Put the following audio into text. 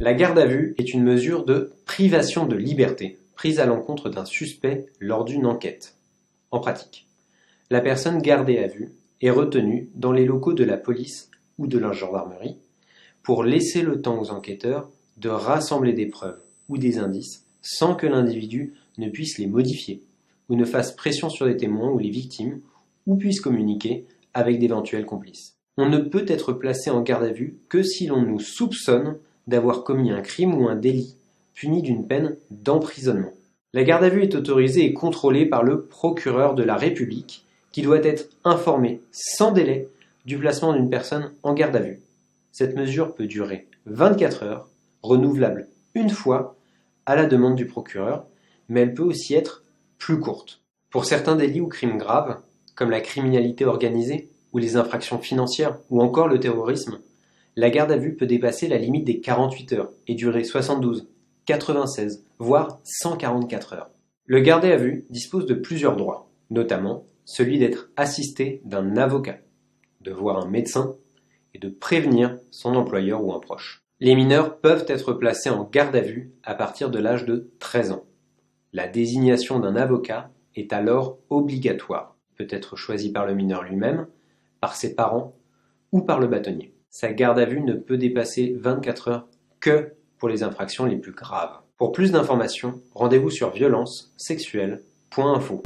La garde à vue est une mesure de privation de liberté prise à l'encontre d'un suspect lors d'une enquête. En pratique, la personne gardée à vue est retenue dans les locaux de la police ou de la gendarmerie pour laisser le temps aux enquêteurs de rassembler des preuves ou des indices sans que l'individu ne puisse les modifier ou ne fasse pression sur les témoins ou les victimes ou puisse communiquer avec d'éventuels complices. On ne peut être placé en garde à vue que si l'on nous soupçonne d'avoir commis un crime ou un délit puni d'une peine d'emprisonnement. La garde à vue est autorisée et contrôlée par le procureur de la République qui doit être informé sans délai du placement d'une personne en garde à vue. Cette mesure peut durer 24 heures, renouvelable une fois à la demande du procureur, mais elle peut aussi être plus courte. Pour certains délits ou crimes graves, comme la criminalité organisée ou les infractions financières ou encore le terrorisme, la garde à vue peut dépasser la limite des 48 heures et durer 72, 96, voire 144 heures. Le gardé à vue dispose de plusieurs droits, notamment celui d'être assisté d'un avocat, de voir un médecin et de prévenir son employeur ou un proche. Les mineurs peuvent être placés en garde à vue à partir de l'âge de 13 ans. La désignation d'un avocat est alors obligatoire, peut être choisi par le mineur lui-même, par ses parents ou par le bâtonnier. Sa garde à vue ne peut dépasser 24 heures que pour les infractions les plus graves. Pour plus d'informations, rendez-vous sur violencesexuelles.info.